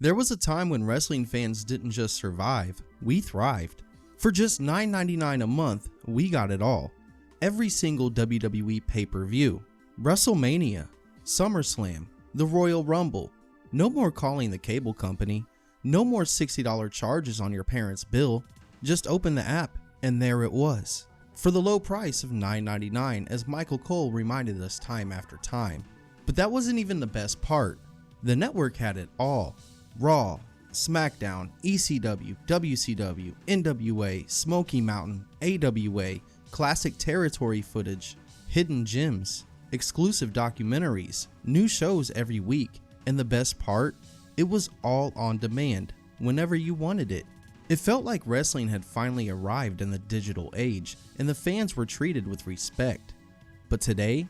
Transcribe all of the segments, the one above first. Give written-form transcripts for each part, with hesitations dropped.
There was a time when wrestling fans didn't just survive, we thrived. For just $9.99 a month, we got it all. Every single WWE pay-per-view, WrestleMania, SummerSlam, the Royal Rumble. No more calling the cable company. No more $60 charges on your parents' bill. Just open the app and there it was. For the low price of $9.99, as Michael Cole reminded us time after time. But that wasn't even the best part. The network had it all. Raw, SmackDown, ECW, WCW, NWA, Smoky Mountain, AWA, classic territory footage, hidden gems, exclusive documentaries, new shows every week, and the best part? It was all on demand, whenever you wanted it. It felt like wrestling had finally arrived in the digital age, and the fans were treated with respect. But today,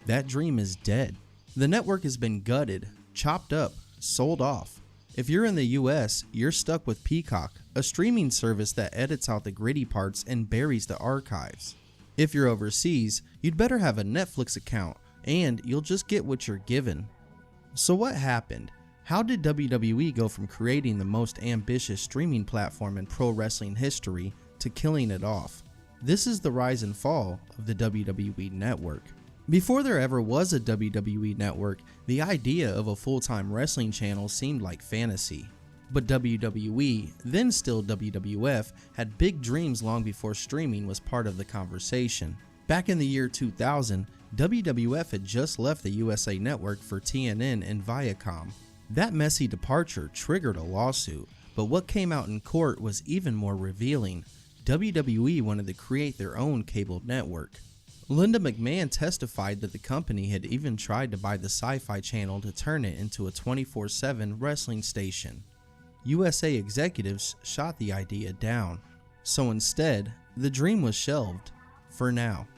that dream is dead. The network has been gutted, chopped up, sold off. If you're in the US, you're stuck with Peacock, a streaming service that edits out the gritty parts and buries the archives. If you're overseas, you'd better have a Netflix account, and you'll just get what you're given. So what happened? How did WWE go from creating the most ambitious streaming platform in pro wrestling history to killing it off? This is the rise and fall of the WWE Network. Before there ever was a WWE Network, the idea of a full-time wrestling channel seemed like fantasy. But WWE, then still WWF, had big dreams long before streaming was part of the conversation. Back in the year 2000, WWF had just left the USA Network for TNN and Viacom. That messy departure triggered a lawsuit, but what came out in court was even more revealing. WWE wanted to create their own cable network. Linda McMahon testified that the company had even tried to buy the Sci-Fi Channel to turn it into a 24/7 wrestling station. USA executives shot the idea down. So instead, the dream was shelved, for now.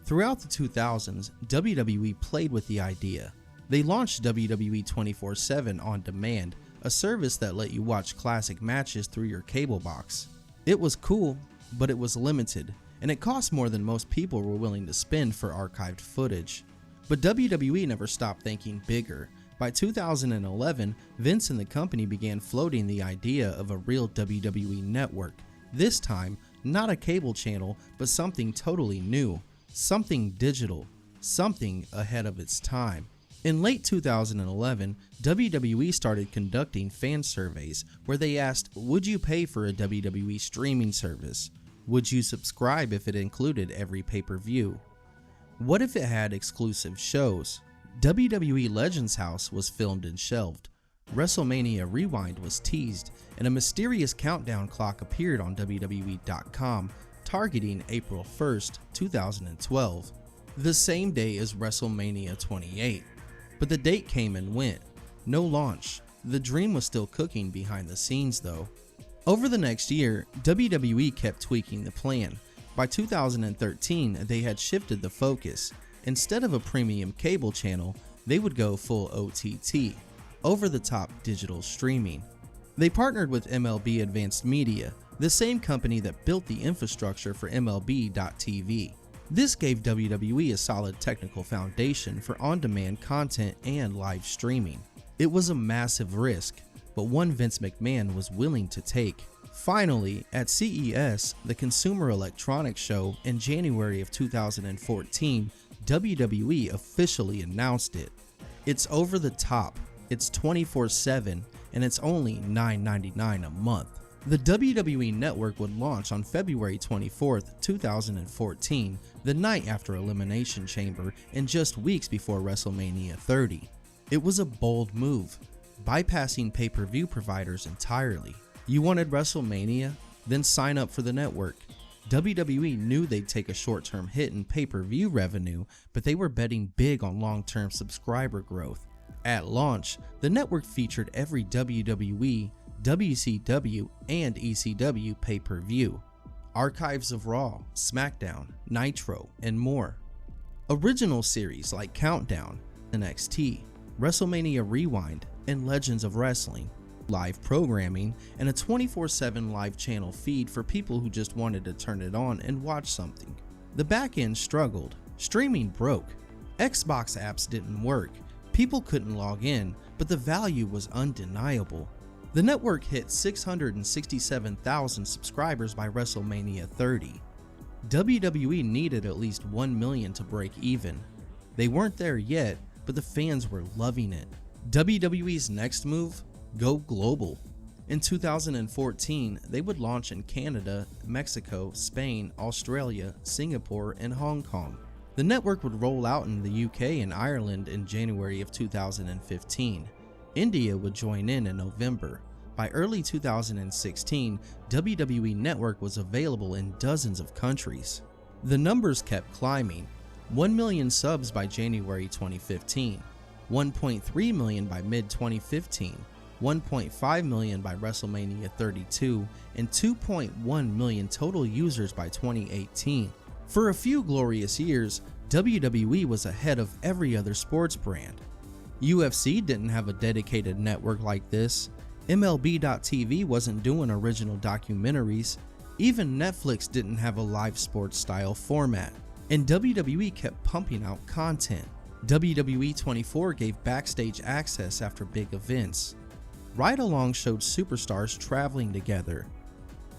Throughout the 2000s, WWE played with the idea. They launched WWE 24/7 On Demand, a service that let you watch classic matches through your cable box. It was cool, but it was limited, and it cost more than most people were willing to spend for archived footage. But WWE never stopped thinking bigger. By 2011, Vince and the company began floating the idea of a real WWE network. This time, not a cable channel, but something totally new, something digital, something ahead of its time. In late 2011, WWE started conducting fan surveys where they asked, would you pay for a WWE streaming service? Would you subscribe if it included every pay-per-view? What if it had exclusive shows? WWE Legends House was filmed and shelved. WrestleMania Rewind was teased, and a mysterious countdown clock appeared on WWE.com, targeting April 1st, 2012, the same day as WrestleMania 28. But the date came and went. No launch. The dream was still cooking behind the scenes though. Over the next year, WWE kept tweaking the plan. By 2013, they had shifted the focus. Instead of a premium cable channel, they would go full OTT, over-the-top digital streaming. They partnered with MLB Advanced Media, the same company that built the infrastructure for MLB.TV. This gave WWE a solid technical foundation for on-demand content and live streaming. It was a massive risk, but one Vince McMahon was willing to take. Finally, at CES, the Consumer Electronics Show in January of 2014, WWE officially announced it. It's over the top, it's 24/7, and it's only $9.99 a month. The WWE Network would launch on February 24th, 2014, the night after Elimination Chamber and just weeks before WrestleMania 30. It was a bold move, bypassing pay-per-view providers entirely. You wanted WrestleMania? Then sign up for the network. WWE knew they'd take a short-term hit in pay-per-view revenue, but they were betting big on long-term subscriber growth. At launch, the network featured every WWE, WCW, and ECW pay-per-view, archives of Raw, SmackDown, Nitro, and more. Original series like Countdown, NXT, WrestleMania Rewind, and Legends of Wrestling, live programming, and a 24/7 live channel feed for people who just wanted to turn it on and watch something. The back end struggled, streaming broke, Xbox apps didn't work, people couldn't log in, but but the value was undeniable. The network hit 667,000 subscribers by WrestleMania 30. WWE needed at least 1 million to break even. They weren't there yet, but the fans were loving it. WWE's next move? Go global. In 2014, they would launch in Canada, Mexico, Spain, Australia, Singapore, and Hong Kong. The network would roll out in the UK and Ireland in January of 2015. India would join in November. By early 2016, WWE Network was available in dozens of countries. The numbers kept climbing. 1 million subs by January 2015, 1.3 million by mid-2015, 1.5 million by WrestleMania 32, and 2.1 million total users by 2018. For a few glorious years, WWE was ahead of every other sports brand. UFC didn't have a dedicated network like this. MLB.TV wasn't doing original documentaries. Even Netflix didn't have a live sports style format. And WWE kept pumping out content. WWE 24 gave backstage access after big events. Ride Along showed superstars traveling together.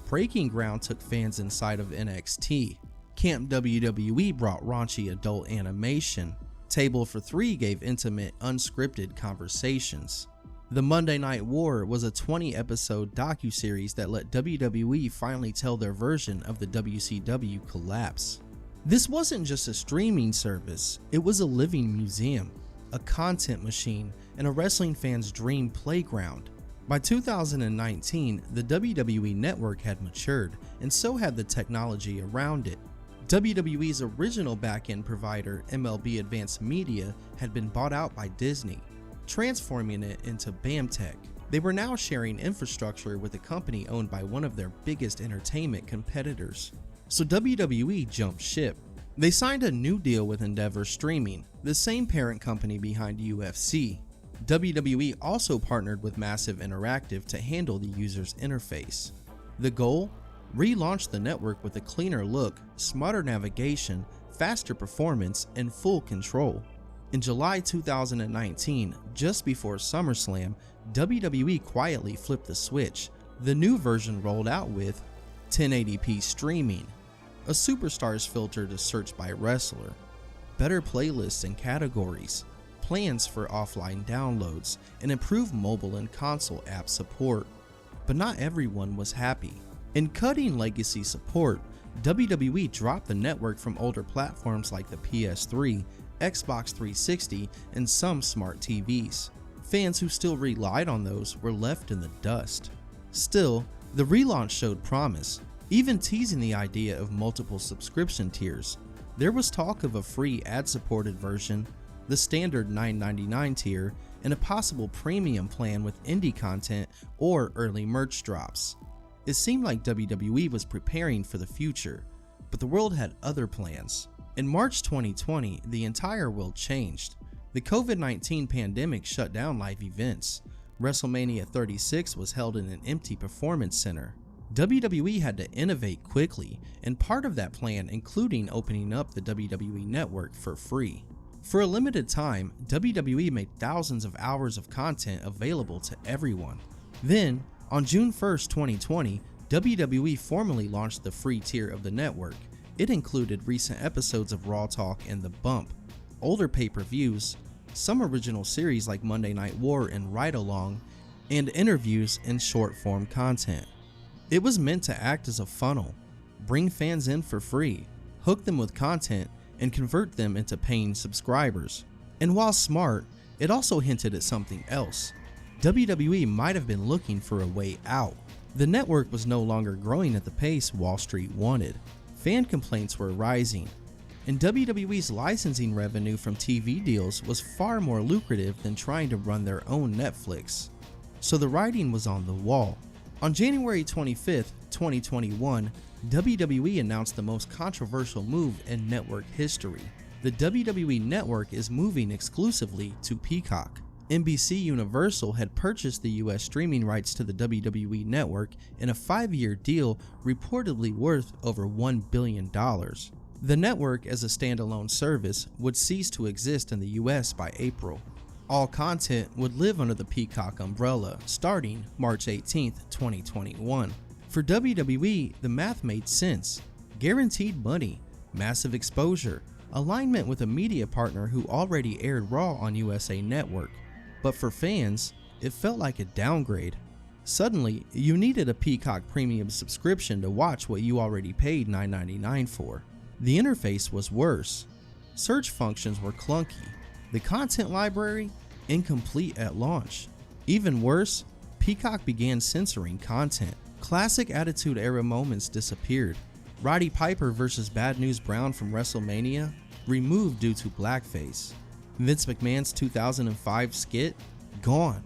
Breaking Ground took fans inside of NXT. Camp WWE brought raunchy adult animation. Table for Three gave intimate, unscripted conversations. The Monday Night War was a 20-episode docuseries that let WWE finally tell their version of the WCW collapse. This wasn't just a streaming service, it was a living museum, a content machine, and a wrestling fan's dream playground. By 2019, the WWE Network had matured, and so had the technology around it. WWE's original back-end provider, MLB Advanced Media, had been bought out by Disney, transforming it into BAMTech. They were now sharing infrastructure with a company owned by one of their biggest entertainment competitors. So WWE jumped ship. They signed a new deal with Endeavor Streaming, the same parent company behind UFC. WWE also partnered with Massive Interactive to handle the user's interface. The goal? Relaunch the network with a cleaner look, smarter navigation, faster performance, and full control. In July 2019, just before SummerSlam, WWE quietly flipped the switch. The new version rolled out with 1080p streaming, a superstars filter to search by wrestler, better playlists and categories, plans for offline downloads, and improved mobile and console app support. But not everyone was happy. In cutting legacy support, WWE dropped the network from older platforms like the PS3, Xbox 360, and some smart TVs. Fans who still relied on those were left in the dust. Still, the relaunch showed promise, even teasing the idea of multiple subscription tiers. There was talk of a free ad-supported version, the standard $9.99 tier, and a possible premium plan with indie content or early merch drops. It seemed like WWE was preparing for the future, but the world had other plans. In March 2020, the entire world changed. The COVID-19 pandemic shut down live events. WrestleMania 36 was held in an empty performance center. WWE had to innovate quickly, and part of that plan including opening up the WWE Network for free. For a limited time, WWE made thousands of hours of content available to everyone. Then, on June 1st, 2020, WWE formally launched the free tier of the network. It included recent episodes of Raw Talk and The Bump, older pay-per-views, some original series like Monday Night War and Ride Along, and interviews and short-form content. It was meant to act as a funnel, bring fans in for free, hook them with content, and convert them into paying subscribers. And while smart, it also hinted at something else. WWE might have been looking for a way out. The network was no longer growing at the pace Wall Street wanted. Fan complaints were rising, and WWE's licensing revenue from TV deals was far more lucrative than trying to run their own Netflix. So the writing was on the wall. On January 25th, 2021, WWE announced the most controversial move in network history. The WWE Network is moving exclusively to Peacock. NBC Universal had purchased the US streaming rights to the WWE Network in a 5-year deal reportedly worth over $1 billion. The network as a standalone service would cease to exist in the US by April. All content would live under the Peacock umbrella starting March 18, 2021. For WWE, the math made sense. Guaranteed money, massive exposure, alignment with a media partner who already aired Raw on USA Network. But for fans, it felt like a downgrade. Suddenly, you needed a Peacock Premium subscription to watch what you already paid $9.99 for. The interface was worse. Search functions were clunky. The content library, incomplete at launch. Even worse, Peacock began censoring content. Classic Attitude Era moments disappeared. Roddy Piper vs. Bad News Brown from WrestleMania, removed due to blackface. Vince McMahon's 2005 skit, gone.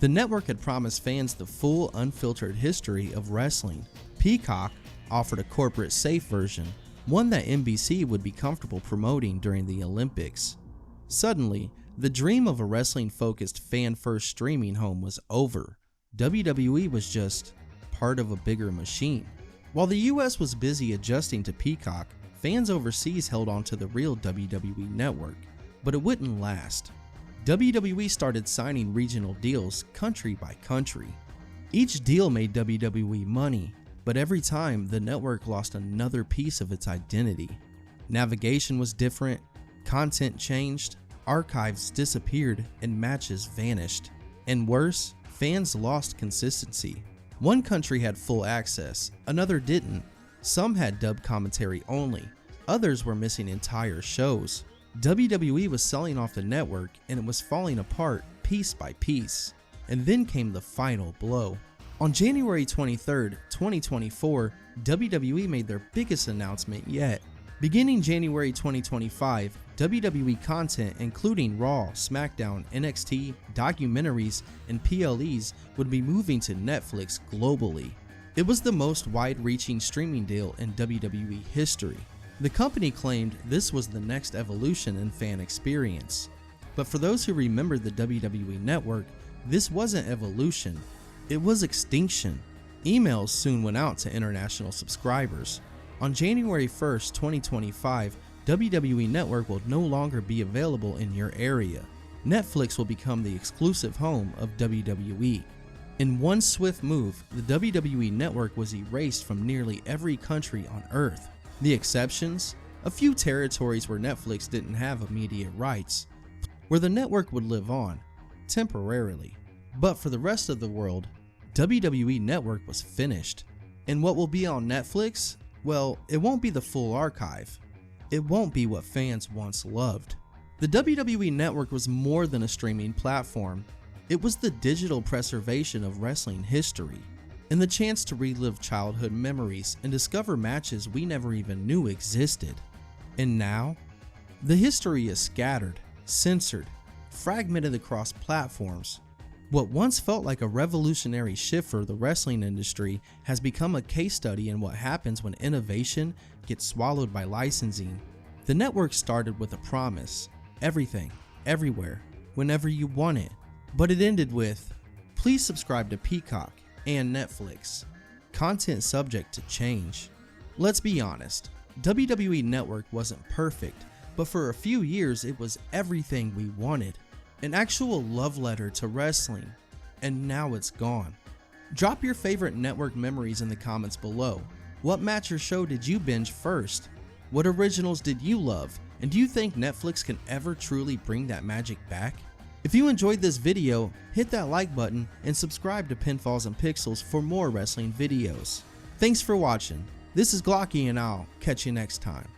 The network had promised fans the full, unfiltered history of wrestling. Peacock offered a corporate safe version, one that NBC would be comfortable promoting during the Olympics. Suddenly, the dream of a wrestling-focused fan-first streaming home was over. WWE was just part of a bigger machine. While the US was busy adjusting to Peacock, fans overseas held on to the real WWE Network, but it wouldn't last. WWE started signing regional deals country by country. Each deal made WWE money, but every time the network lost another piece of its identity. Navigation was different, content changed, archives disappeared, and matches vanished. And worse, fans lost consistency. One country had full access, another didn't. Some had dubbed commentary only, others were missing entire shows. WWE was selling off the network and it was falling apart piece by piece. And then came the final blow. On January 23, 2024, WWE made their biggest announcement yet. Beginning January 2025, WWE content including Raw, SmackDown, NXT, documentaries, and PLEs would be moving to Netflix globally. It was the most wide-reaching streaming deal in WWE history. The company claimed this was the next evolution in fan experience. But for those who remember the WWE Network, this wasn't evolution, it was extinction. Emails soon went out to international subscribers. On January 1, 2025, WWE Network will no longer be available in your area. Netflix will become the exclusive home of WWE. In one swift move, the WWE Network was erased from nearly every country on Earth. The exceptions? A few territories where Netflix didn't have immediate rights, where the network would live on, temporarily. But for the rest of the world, WWE Network was finished. And what will be on Netflix? Well, it won't be the full archive. It won't be what fans once loved. The WWE Network was more than a streaming platform. It was the digital preservation of wrestling history, and the chance to relive childhood memories and discover matches we never even knew existed. And now, the history is scattered, censored, fragmented across platforms. What once felt like a revolutionary shift for the wrestling industry has become a case study in what happens when innovation gets swallowed by licensing. The network started with a promise: everything, everywhere, whenever you want it. But it ended with, please subscribe to Peacock and Netflix. Content subject to change. Let's be honest, WWE Network wasn't perfect, but for a few years it was everything we wanted. An actual love letter to wrestling, and now it's gone. Drop your favorite network memories in the comments below. What match or show did you binge first? What originals did you love? And do you think Netflix can ever truly bring that magic back? If you enjoyed this video, hit that like button and subscribe to Pinfalls and Pixels for more wrestling videos. Thanks for watching. This is Glocky and I'll catch you next time.